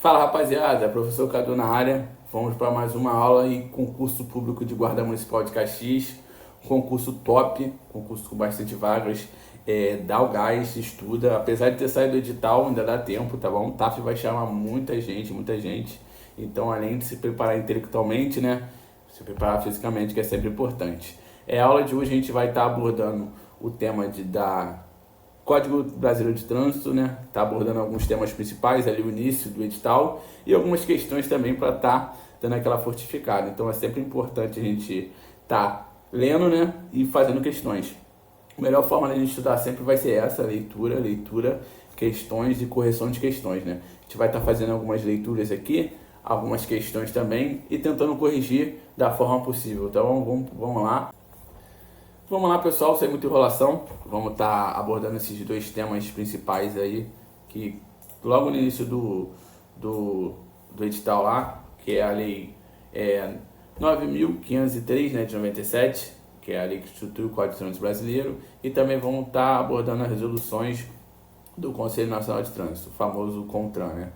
Fala rapaziada, professor Cadu na área. Vamos para mais uma aula e concurso público de Guarda Municipal de Caxias. Concurso top, concurso com bastante vagas. Dá o gás, estuda. Apesar de ter saído do edital, ainda dá tempo, tá bom? O TAF vai chamar muita gente, muita gente. Então, além de se preparar intelectualmente, né? Se preparar fisicamente, que é sempre importante. A aula de hoje a gente vai estar abordando o tema da Código Brasileiro de Trânsito, né? Tá abordando alguns temas principais, ali o início do edital e algumas questões também para estar dando aquela fortificada. Então é sempre importante a gente lendo, né? E fazendo questões. A melhor forma de a gente estudar sempre vai ser essa, leitura, questões e correção de questões, né? A gente vai estar fazendo algumas leituras aqui, algumas questões também e tentando corrigir da forma possível. Então vamos lá. Vamos lá, pessoal, sem muita enrolação, vamos estar abordando esses dois temas principais aí, que logo no início do edital lá, que é a lei 9.503, né, de 97, que é a lei que institui o Código de Trânsito Brasileiro, e também vamos estar abordando as resoluções do Conselho Nacional de Trânsito, o famoso CONTRAN, né.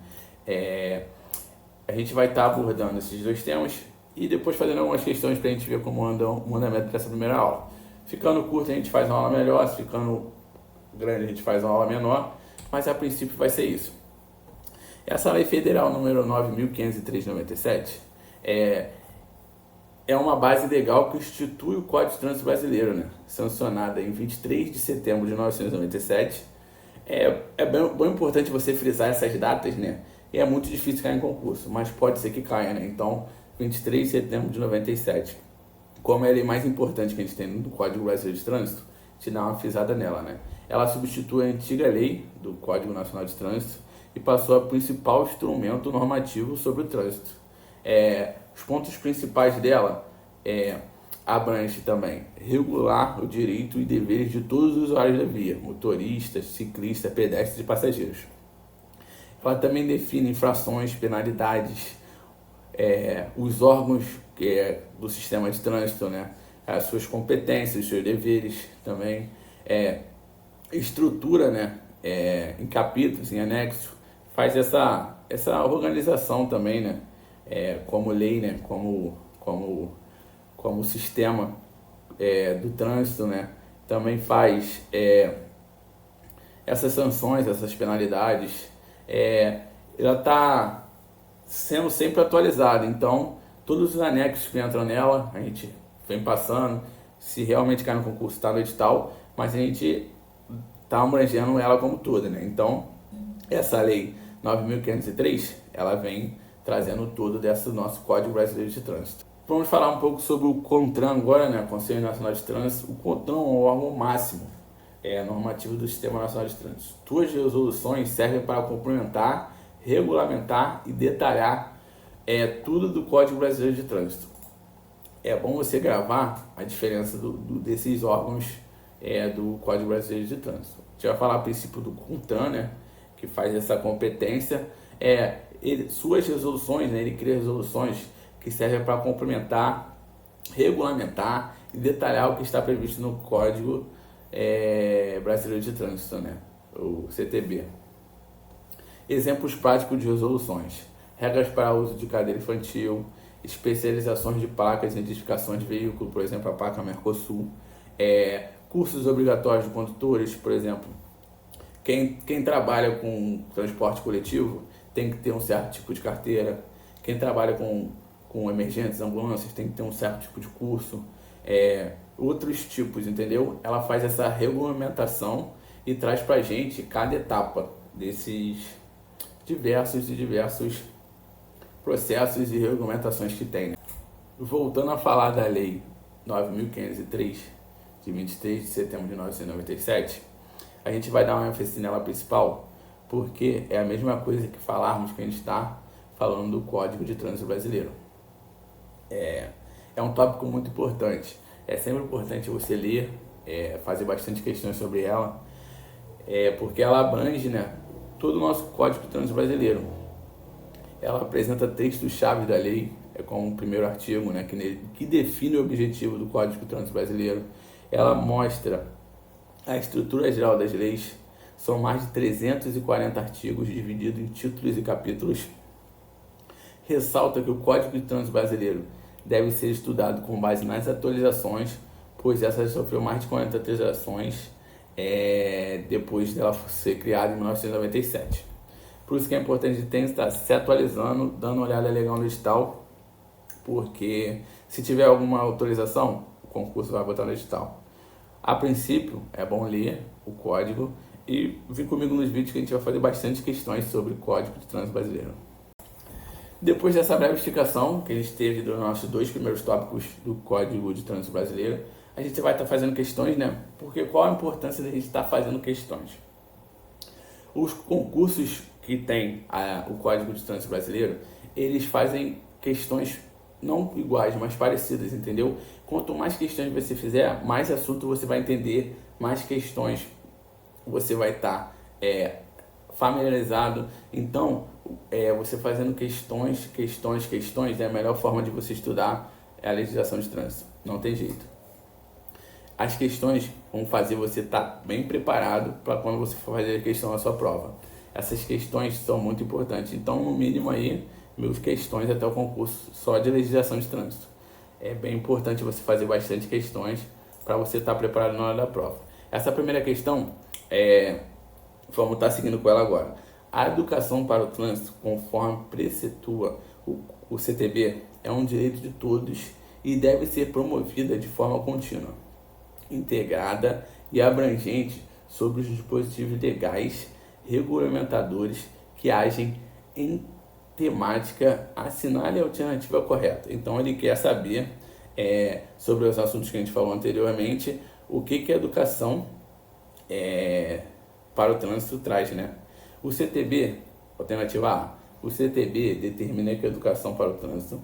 A gente vai estar abordando esses dois temas e depois fazendo algumas questões para a gente ver como anda o andamento dessa primeira aula. Ficando curto a gente faz uma aula melhor, se ficando grande a gente faz uma aula menor, mas a princípio vai ser isso. Essa lei federal número 9.503 de 97 é uma base legal que institui o Código de Trânsito Brasileiro, né? Sancionada em 23 de setembro de 1997. É bem importante você frisar essas datas, né? E é muito difícil cair em concurso, mas pode ser que caia, né? Então, 23 de setembro de 97. Como é a lei mais importante que a gente tem no Código Brasileiro de Trânsito, te dá uma frisada nela, né? Ela substitui a antiga lei do Código Nacional de Trânsito e passou a principal instrumento normativo sobre o trânsito. Os pontos principais dela abrange também regular o direito e deveres de todos os usuários da via, motoristas, ciclistas, pedestres e passageiros. Ela também define infrações, penalidades, os órgãos do sistema de trânsito, né? As suas competências, os seus deveres também, estrutura, né? Em capítulos, em anexo, faz essa organização também, né? Como lei, né? Como sistema do trânsito, né? Também faz essas sanções, essas penalidades, ela está sendo sempre atualizada, então todos os anexos que entram nela, a gente vem passando, se realmente cai no concurso, está no edital, mas a gente está abrangendo ela como toda, né? Então, essa lei 9.503, ela vem trazendo tudo desse nosso Código Brasileiro de Trânsito. Vamos falar um pouco sobre o CONTRAN agora, né? Conselho Nacional de Trânsito. O CONTRAN é o órgão máximo normativo do Sistema Nacional de Trânsito. Suas resoluções servem para complementar, regulamentar e detalhar tudo do Código Brasileiro de Trânsito. É bom você gravar a diferença desses órgãos do Código Brasileiro de Trânsito. A gente vai falar a princípio do CONTRAN, né, que faz essa competência. Suas resoluções, né, ele cria resoluções que servem para complementar, regulamentar e detalhar o que está previsto no Código Brasileiro de Trânsito, né, o CTB. Exemplos práticos de resoluções: regras para uso de cadeira infantil, especializações de placas e identificação de veículo, por exemplo, a placa Mercosul, cursos obrigatórios de condutores, por exemplo, quem trabalha com transporte coletivo tem que ter um certo tipo de carteira, quem trabalha com emergências, ambulâncias, tem que ter um certo tipo de curso, outros tipos, entendeu? Ela faz essa regulamentação e traz pra gente cada etapa desses diversos processos e regulamentações que tem, né? Voltando a falar da lei 9.503, de 23 de setembro de 1997, a gente vai dar uma ênfase nela principal, porque é a mesma coisa que falarmos que a gente está falando do Código de Trânsito Brasileiro. É um tópico muito importante. É sempre importante você ler, fazer bastante questões sobre ela, porque ela abrange, né, todo o nosso Código de Trânsito Brasileiro. Ela apresenta textos-chave da lei, como o primeiro artigo, né, que define o objetivo do Código de Trânsito Brasileiro. Ela mostra a estrutura geral das leis. São mais de 340 artigos divididos em títulos e capítulos. ressalta que o Código de Trânsito Brasileiro deve ser estudado com base nas atualizações, pois essa sofreu mais de 40 atualizações depois dela ser criada em 1997. Por isso que é importante estar se atualizando, dando uma olhada legal no edital, porque se tiver alguma autorização, o concurso vai botar no edital. A princípio, é bom ler o código e vir comigo nos vídeos que a gente vai fazer bastante questões sobre o Código de Trânsito Brasileiro. Depois dessa breve explicação que a gente teve dos nossos 2 primeiros tópicos do Código de Trânsito Brasileiro, a gente vai estar fazendo questões, né? Porque qual a importância da gente estar fazendo questões? Os concursos que tem o Código de Trânsito Brasileiro, eles fazem questões não iguais, mas parecidas, entendeu? Quanto mais questões você fizer, mais assunto você vai entender, mais questões você vai estar familiarizado. Então, você fazendo questões é a melhor forma de você estudar a legislação de trânsito. Não tem jeito. As questões vão fazer você estar bem preparado para quando você for fazer a questão na sua prova. Essas questões são muito importantes. Então, no mínimo aí, 1000 questões até o concurso só de legislação de trânsito. É bem importante você fazer bastante questões para você estar preparado na hora da prova. Essa primeira questão, vamos estar seguindo com ela agora. A educação para o trânsito, conforme preceitua o CTB, é um direito de todos e deve ser promovida de forma contínua, integrada e abrangente sobre os dispositivos legais regulamentadores que agem em temática. Assinale a alternativa correta. Então ele quer saber sobre os assuntos que a gente falou anteriormente, o que a educação para o trânsito traz, né? O CTB, alternativa A, o CTB determina que a educação para o trânsito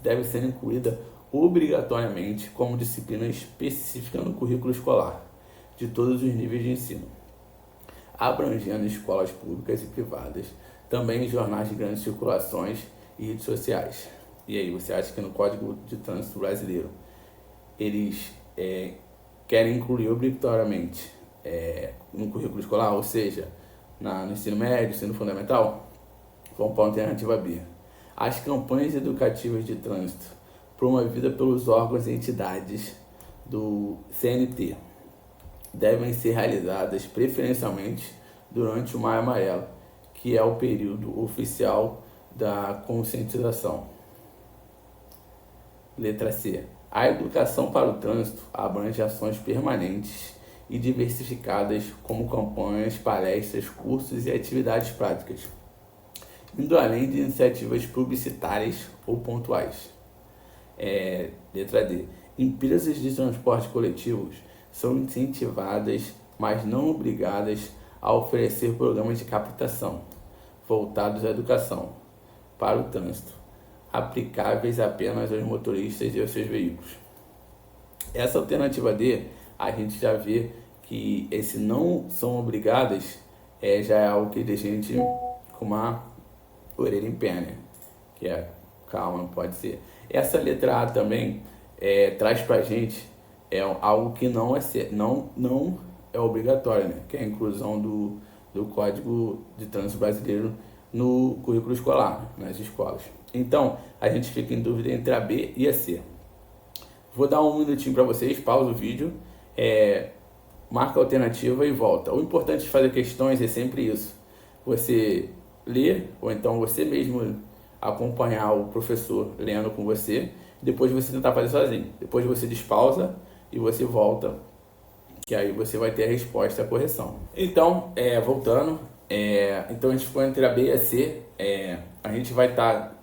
deve ser incluída obrigatoriamente como disciplina específica no currículo escolar de todos os níveis de ensino, abrangendo escolas públicas e privadas, também jornais de grandes circulações e redes sociais. E aí, você acha que no Código de Trânsito Brasileiro eles querem incluir obrigatoriamente no currículo escolar, ou seja, no ensino médio, ensino fundamental? Vamos para a alternativa B. As campanhas educativas de trânsito promovidas pelos órgãos e entidades do CNT devem ser realizadas preferencialmente durante o Maio Amarelo, que é o período oficial da conscientização. Letra C. A educação para o trânsito abrange ações permanentes e diversificadas, como campanhas, palestras, cursos e atividades práticas, indo além de iniciativas publicitárias ou pontuais. Letra D. Empresas de transporte coletivos são incentivadas, mas não obrigadas, a oferecer programas de captação voltados à educação para o trânsito, aplicáveis apenas aos motoristas e aos seus veículos. Essa alternativa D, a gente já vê que esse não são obrigadas já é algo que deixa a gente com uma orelha em pé, né? Que calma, não pode ser. Essa letra A também traz pra gente algo que não é obrigatório, né? Que é a inclusão do Código de Trânsito Brasileiro no currículo escolar, nas escolas. Então, a gente fica em dúvida entre a B e a C. Vou dar um minutinho para vocês, pausa o vídeo, marca a alternativa e volta. O importante de fazer questões é sempre isso. Você ler, ou então você mesmo acompanhar o professor lendo com você, depois você tentar fazer sozinho. Depois você despausa e você volta, que aí você vai ter a resposta à correção. Então, voltando, então a gente ficou entre a B e a C, a gente vai estar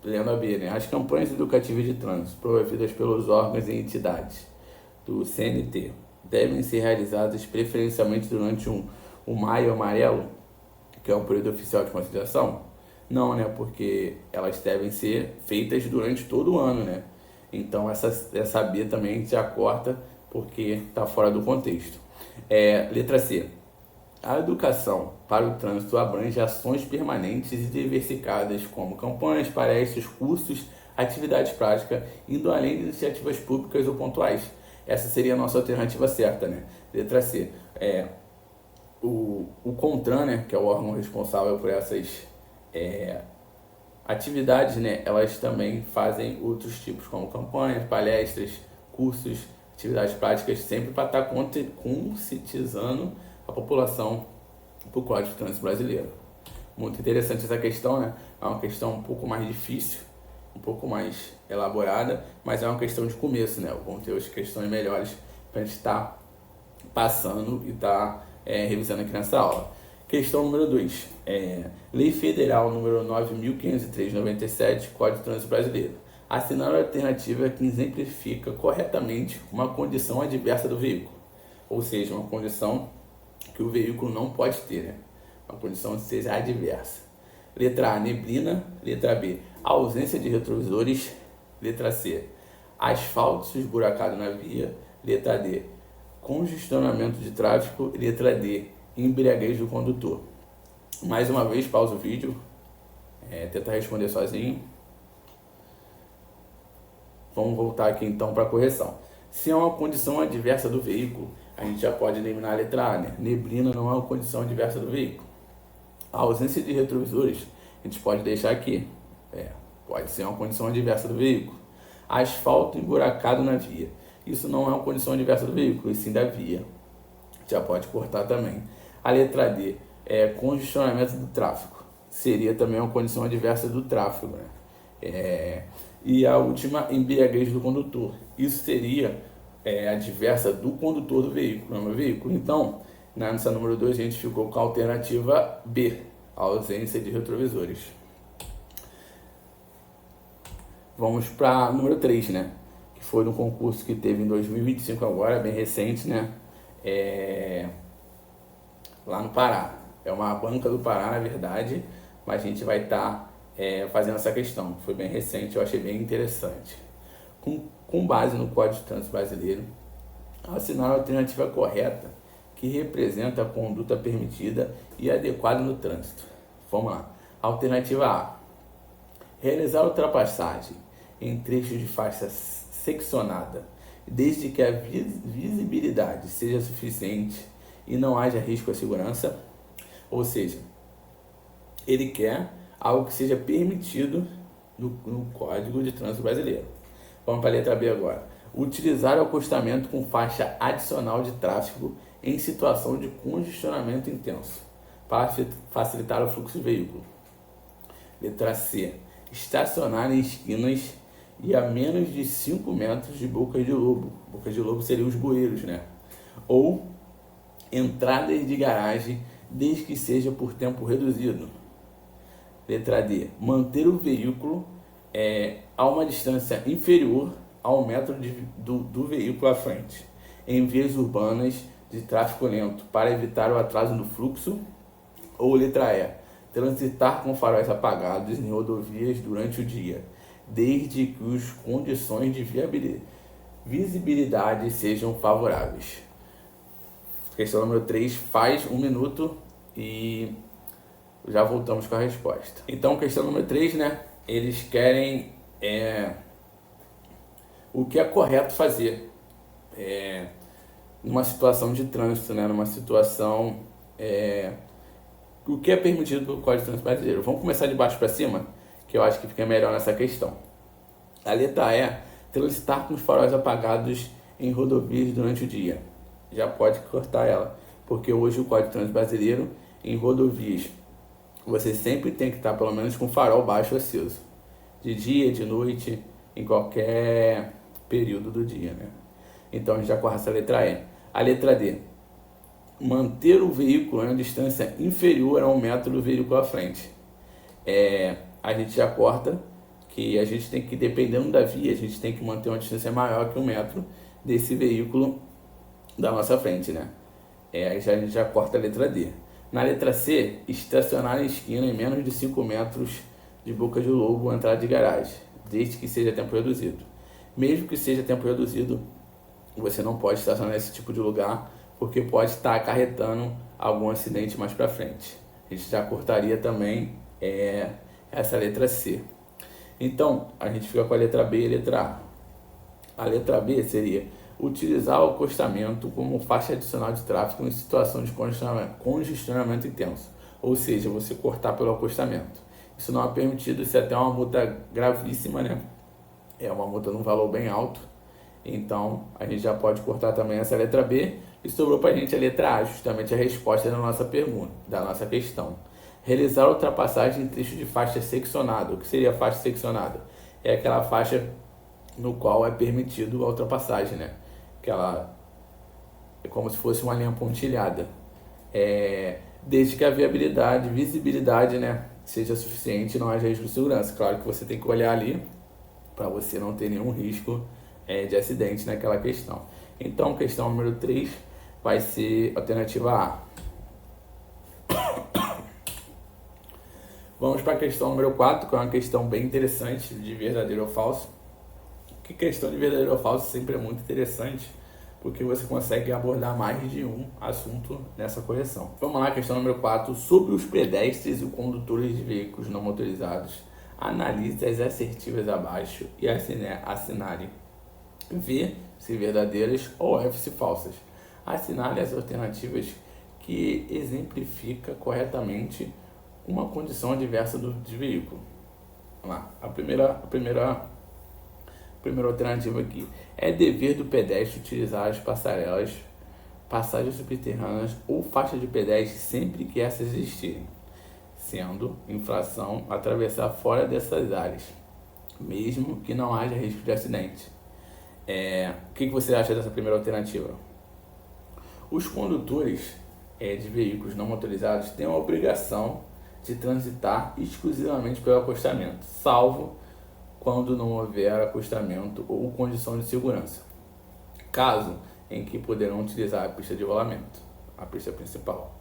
lendo a B, né? As campanhas educativas de trânsito promovidas pelos órgãos e entidades do CNT devem ser realizadas preferencialmente durante o Maio Amarelo, que é o período oficial de conscientização? Não, né? Porque elas devem ser feitas durante todo o ano, né? Então essa B também a gente já corta porque está fora do contexto. Letra C. A educação para o trânsito abrange ações permanentes e diversificadas, como campanhas, palestras, cursos, atividades práticas, indo além de iniciativas públicas ou pontuais. Essa seria a nossa alternativa certa, né? Letra C. O CONTRAN, né, que é o órgão responsável por essas atividades, né, elas também fazem outros tipos, como campanhas, palestras, cursos, atividades práticas, sempre para estar conscientizando a população para o Código de Trânsito Brasileiro. Muito interessante essa questão, né? É uma questão um pouco mais difícil, um pouco mais elaborada, mas é uma questão de começo, né? Vão ter as questões melhores para a gente estar passando e estar revisando aqui nessa aula. Questão número 2. Lei Federal número 9.503/97, Código de Trânsito Brasileiro. Assinar a alternativa que exemplifica corretamente uma condição adversa do veículo. Ou seja, uma condição que o veículo não pode ter, né? Uma condição que seja adversa. Letra A, neblina. Letra B, ausência de retrovisores. Letra C, asfalto esburacado na via. Letra D, congestionamento de tráfego. Letra D, embriaguez do condutor. Mais uma vez, pausa o vídeo, tenta responder sozinho. Vamos voltar aqui então para a correção. Se é uma condição adversa do veículo, a gente já pode eliminar a letra A, né? Neblina não é uma condição adversa do veículo. A ausência de retrovisores, a gente pode deixar aqui. Pode ser uma condição adversa do veículo. Asfalto emburacado na via. Isso não é uma condição adversa do veículo, e sim da via. Já pode cortar também. A letra D, congestionamento do tráfego. Seria também uma condição adversa do tráfego, né? E a última, embriaguez do condutor. Isso seria adversa do condutor do veículo, não é o veículo. Então, nessa número 2, a gente ficou com a alternativa B, a ausência de retrovisores. Vamos para número 3, né? Que foi no concurso que teve em 2025 agora, bem recente, né? Lá no Pará. É uma banca do Pará, na verdade, mas a gente vai estar fazendo essa questão. Foi bem recente, eu achei bem interessante. Com base no Código de Trânsito Brasileiro, assinar a alternativa correta que representa a conduta permitida e adequada no trânsito. Vamos lá. Alternativa A. Realizar a ultrapassagem em trechos de faixa seccionada, desde que a visibilidade seja suficiente e não haja risco à segurança. Ou seja, ele quer algo que seja permitido no Código de Trânsito Brasileiro. Vamos para a letra B agora. Utilizar o acostamento com faixa adicional de tráfego em situação de congestionamento intenso, para facilitar o fluxo de veículo. Letra C. Estacionar em esquinas e a menos de 5 metros de bocas de lobo. Bocas de lobo seriam os bueiros, né? Ou entradas de garagem, desde que seja por tempo reduzido. Letra D. Manter o veículo a uma distância inferior ao metro do veículo à frente, em vias urbanas de tráfego lento, para evitar o atraso no fluxo. Ou letra E. Transitar com faróis apagados em rodovias durante o dia, desde que as condições de visibilidade sejam favoráveis. Questão número 3, faz 1 minuto e já voltamos com a resposta. Então, questão número 3, né? Eles querem o que é correto fazer numa situação de trânsito, né? Numa situação o que é permitido pelo Código de Trânsito Brasileiro. Vamos começar de baixo para cima, que eu acho que fica melhor nessa questão. A letra E, transitar com os faróis apagados em rodovias durante o dia. Já pode cortar ela, porque hoje o Código de Trânsito Brasileiro, em rodovias, você sempre tem que estar pelo menos com farol baixo aceso. De dia, de noite, em qualquer período do dia, né? Então a gente já corta essa letra E. A letra D. Manter o veículo em uma distância inferior a 1 metro do veículo à frente. A gente já corta que a gente tem que, dependendo da via, a gente tem que manter uma distância maior que 1 metro desse veículo da nossa frente, né? A gente já corta a letra D. Na letra C, estacionar em esquina em menos de 5 metros de boca de lobo ou entrada de garagem, desde que seja tempo reduzido. Mesmo que seja tempo reduzido, você não pode estacionar nesse tipo de lugar, porque pode estar acarretando algum acidente mais para frente. A gente já cortaria também essa letra C. Então, a gente fica com a letra B e a letra A. A letra B seria utilizar o acostamento como faixa adicional de tráfego em situação de congestionamento intenso. Ou seja, você cortar pelo acostamento. Isso não é permitido, isso é até uma multa gravíssima, né? É uma multa num valor bem alto. Então, a gente já pode cortar também essa letra B. E sobrou para a gente a letra A, justamente a resposta da nossa pergunta, da nossa questão. Realizar ultrapassagem em trecho de faixa seccionada. O que seria faixa seccionada? É aquela faixa no qual é permitido a ultrapassagem, né? Aquela é como se fosse uma linha pontilhada. Desde que a viabilidade, visibilidade, né, seja suficiente e não haja risco de segurança. Claro que você tem que olhar ali para você não ter nenhum risco de acidente naquela questão. Então, questão número 3 vai ser alternativa A. Vamos para a questão número 4, que é uma questão bem interessante de verdadeiro ou falso. Que questão de verdadeiro ou falso sempre é muito interessante, porque você consegue abordar mais de um assunto nessa correção. Vamos lá, questão número 4. Sobre os pedestres e condutores de veículos não motorizados, analise as assertivas abaixo e assinale V se verdadeiras ou F se falsas. Assinale as alternativas que exemplifica corretamente uma condição adversa do veículo. Vamos lá. A primeira alternativa aqui. É dever do pedestre utilizar as passarelas, passagens subterrâneas ou faixa de pedestre sempre que essas existirem, sendo infração atravessar fora dessas áreas, mesmo que não haja risco de acidente. O que você acha dessa primeira alternativa? Os condutores de veículos não motorizados têm a obrigação de transitar exclusivamente pelo acostamento, salvo quando não houver acostamento ou condição de segurança, caso em que poderão utilizar a pista de rolamento, a pista principal.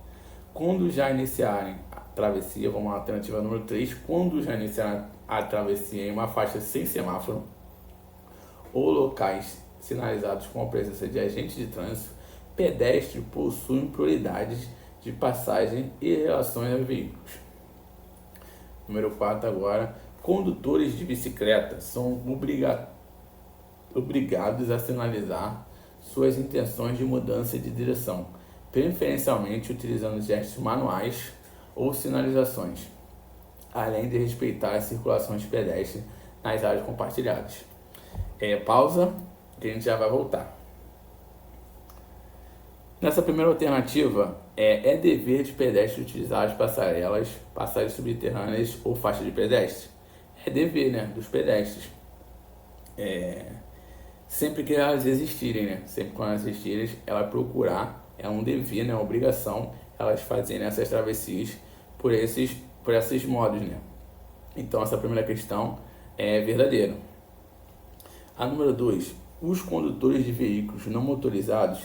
Quando já iniciarem a travessia, vamos à alternativa número 3, quando já iniciarem a travessia em uma faixa sem semáforo ou locais sinalizados com a presença de agentes de trânsito, pedestres possuem prioridades de passagem e relações aos veículos. Número 4 agora. Condutores de bicicleta são obrigados a sinalizar suas intenções de mudança de direção, preferencialmente utilizando gestos manuais ou sinalizações, além de respeitar a circulação de pedestres nas áreas compartilhadas. Pausa, que a gente já vai voltar. Nessa primeira alternativa, é dever de pedestre utilizar as passarelas, passagens subterrâneas ou faixa de pedestre. É dever, né, dos pedestres. Sempre que elas existirem, né? Sempre que elas existirem, ela procurar, é um dever, né, uma obrigação, elas fazerem essas travessias por esses modos, né? Então, essa primeira questão é verdadeira. A número 2. Os condutores de veículos não motorizados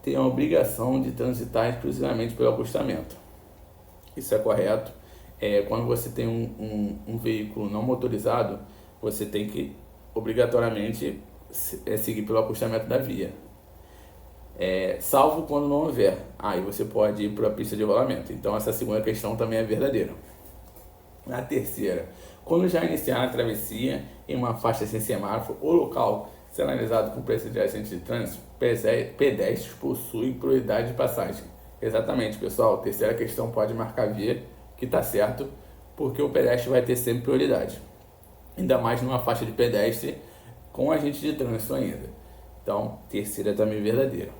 têm a obrigação de transitar exclusivamente pelo acostamento. Isso é correto. Quando você tem um veículo não motorizado, você tem que obrigatoriamente seguir pelo acostamento da via. Salvo quando não houver. Aí você pode ir para a pista de rolamento. Então essa segunda questão também é verdadeira. A terceira. Quando já iniciar a travessia em uma faixa sem semáforo ou local sinalizado com preço de agente de trânsito, pedestres possuem prioridade de passagem. Exatamente, pessoal. Terceira questão pode marcar V, que está certo, porque o pedestre vai ter sempre prioridade. Ainda mais numa faixa de pedestre com agente de trânsito ainda. Então, terceira também verdadeira.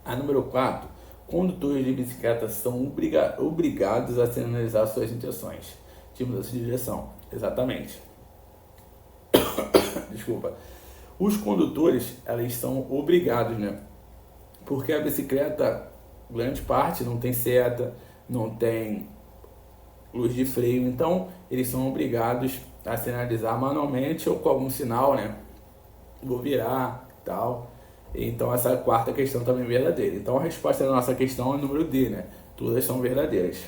A número 4. Condutores de bicicleta são obrigados a sinalizar suas intenções de mudança de direção. Exatamente. Desculpa. Os condutores, eles são obrigados, né? Porque a bicicleta, grande parte, não tem seta, não tem luz de freio, então eles são obrigados a sinalizar manualmente ou com algum sinal, né? Vou virar, tal. Então essa quarta questão também é verdadeira. Então a resposta da nossa questão é o número D, né? Todas são verdadeiras.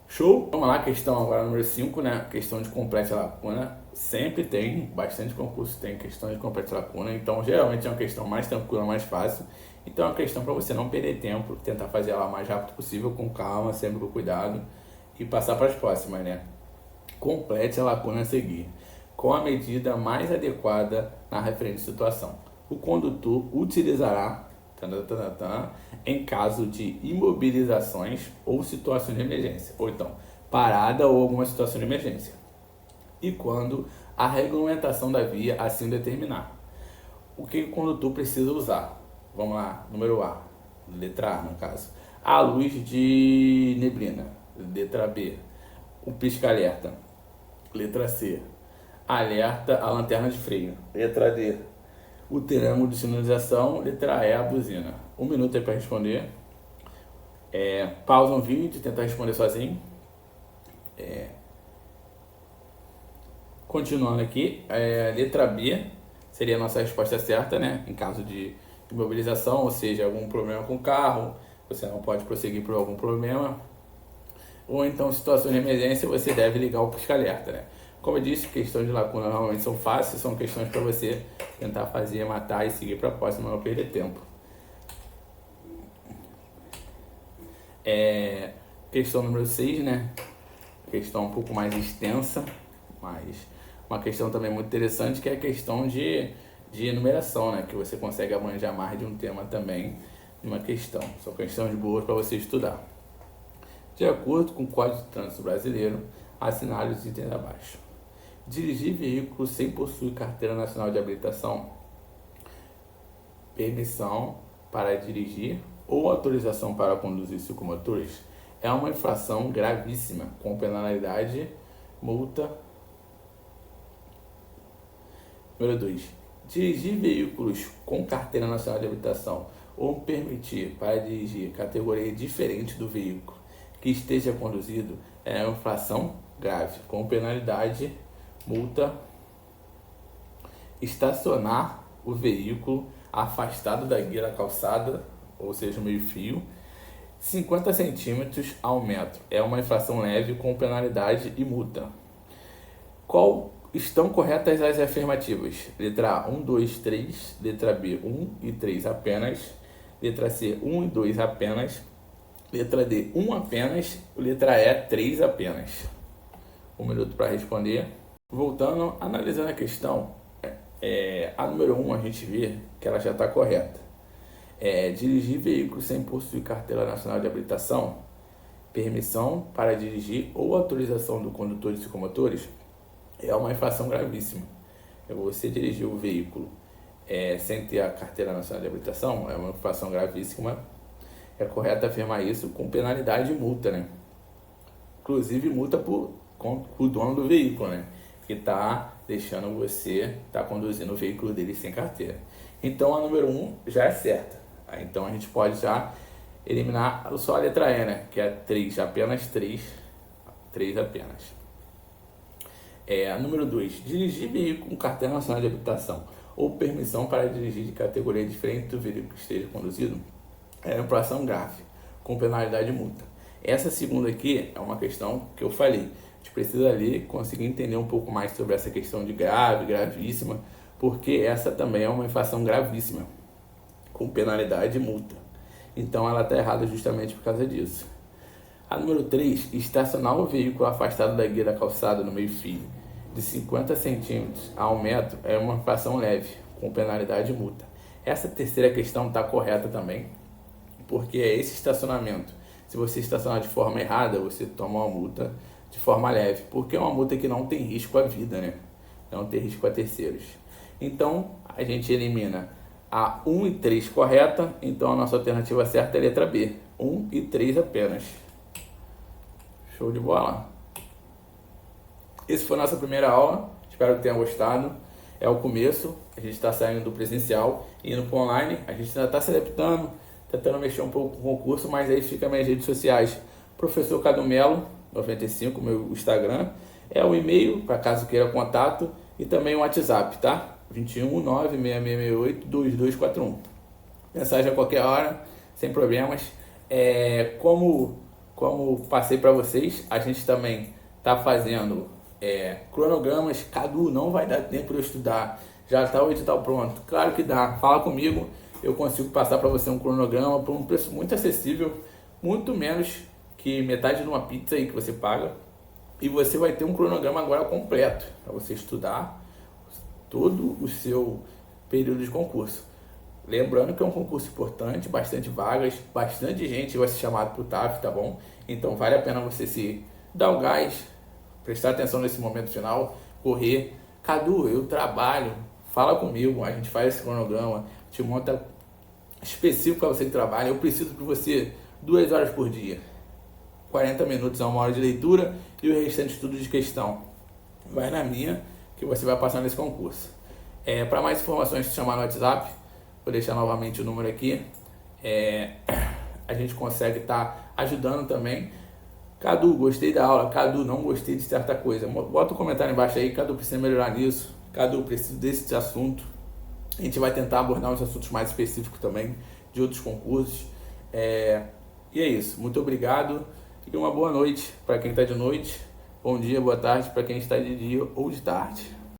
Show? Vamos lá, questão agora número 5, né? Questão de complete lacuna. Sempre tem, bastante concurso tem questão de complete lacuna. Então geralmente é uma questão mais tranquila, mais fácil. Então é uma questão para você não perder tempo, tentar fazer ela o mais rápido possível, com calma, sempre com cuidado. E passar para as próximas, né? Complete a lacuna a seguir, com a medida mais adequada na referente situação. O condutor utilizará em caso de imobilizações ou situações de emergência. Ou então, parada ou alguma situação de emergência. E quando a regulamentação da via assim determinar. O que o condutor precisa usar? Vamos lá, número A, letra A no caso. A luz de neblina, letra B. O pisca-alerta, letra C. Alerta a lanterna de freio, letra D. O triângulo de sinalização, letra E, a buzina. 1 minuto aí para responder. Pausa um vídeo, tenta responder sozinho. Continuando aqui, letra B seria a nossa resposta certa, né? Em caso de imobilização, ou seja, algum problema com o carro, você não pode prosseguir por algum problema. Ou então, situação de emergência, você deve ligar o pisca-alerta, né? Como eu disse, questões de lacuna normalmente são fáceis, são questões para você tentar fazer, matar e seguir para a próxima, não perder tempo. Questão número 6, né? Questão um pouco mais extensa, mas uma questão também muito interessante, que é a questão de enumeração, né? Que você consegue abranger mais de um tema também numa questão. São questões boas para você estudar. De acordo com o Código de Trânsito Brasileiro, assinale os itens abaixo. Dirigir veículo sem possuir carteira nacional de habilitação, permissão para dirigir ou autorização para conduzir ciclomotores é uma infração gravíssima, com penalidade, multa. Número 2. Dirigir veículos com carteira nacional de habilitação ou permitir para dirigir categoria diferente do veículo que esteja conduzido é uma infração grave, com penalidade, multa. Estacionar o veículo afastado da guia da calçada, ou seja, meio-fio, 50 centímetros ao metro. É uma infração leve com penalidade e multa. Qual estão corretas as afirmativas? Letra A, 1, 2, 3. Letra B, 1 e 3 apenas. Letra C, 1 e 2 apenas. Letra D, 1 apenas. Letra E, 3 apenas. 1 minuto para responder. Voltando, analisando a questão, a número 1 a gente vê que ela já está correta. Dirigir veículo sem possuir carteira nacional de habilitação, permissão para dirigir ou autorização do condutor de ciclomotores é uma infração gravíssima. Você dirigir o veículo sem ter a carteira nacional de habilitação é uma infração gravíssima. É correto afirmar isso com penalidade e multa, né? Inclusive multa por o dono do veículo, né? Que está deixando você estar conduzindo o veículo dele sem carteira. Então a número 1 já é certa. Então a gente pode já eliminar só a letra E, né? Que é 3, apenas 3. 3 apenas. A número 2, dirigir veículo com carteira nacional de habilitação ou permissão para dirigir de categoria diferente do veículo que esteja conduzido é uma infração grave, com penalidade e multa. Essa segunda aqui é uma questão que eu falei. A gente precisa ali conseguir entender um pouco mais sobre essa questão de grave, gravíssima, porque essa também é uma infração gravíssima, com penalidade e multa. Então ela está errada justamente por causa disso. A número 3, estacionar o veículo afastado da guia da calçada no meio-fio de 50 centímetros a 1 metro é uma infração leve, com penalidade e multa. Essa terceira questão está correta também, porque é esse estacionamento. Se você estacionar de forma errada, você toma uma multa de forma leve, porque é uma multa que não tem risco à vida, né? Não tem risco a terceiros. Então, a gente elimina a 1 e 3 correta, então a nossa alternativa certa é a letra B, 1 e 3 apenas. Show de bola! Essa foi a nossa primeira aula, espero que tenham gostado. É o começo, a gente está saindo do presencial e indo para o online. A gente ainda está se adaptando, tentando mexer um pouco com o concurso, mas aí fica minhas redes sociais. Professor Cadumelo, 95, meu Instagram. É o e-mail, para caso queira contato, e também o WhatsApp, tá? 21 96668 2241. Mensagem a qualquer hora, sem problemas. Como passei para vocês, a gente também está fazendo cronogramas. Cadu, não vai dar tempo de eu estudar, já está o edital pronto. Claro que dá, fala comigo, eu consigo passar para você um cronograma por um preço muito acessível, muito menos que metade de uma pizza aí que você paga, e você vai ter um cronograma agora completo para você estudar todo o seu período de concurso. Lembrando que é um concurso importante, bastante vagas, bastante gente vai ser chamado para o TAF, tá bom? Então vale a pena você se dar o gás, prestar atenção nesse momento final, correr. Cadu, eu trabalho, fala comigo, a gente faz esse cronograma, te monta específico para você que trabalha. Eu preciso de você 2 horas por dia, 40 minutos a 1 hora de leitura e o restante tudo de questão. Vai na minha que você vai passar nesse concurso. Para mais informações, se chamar no WhatsApp, vou deixar novamente o número aqui. A gente consegue estar ajudando também. Cadu, gostei da aula. Cadu, não gostei de certa coisa. Bota um comentário embaixo aí. Cadu, precisa melhorar nisso. Cadu, preciso desse assunto. A gente vai tentar abordar uns assuntos mais específicos também, de outros concursos. E é isso. Muito obrigado. E uma boa noite para quem está de noite. Bom dia, boa tarde para quem está de dia ou de tarde.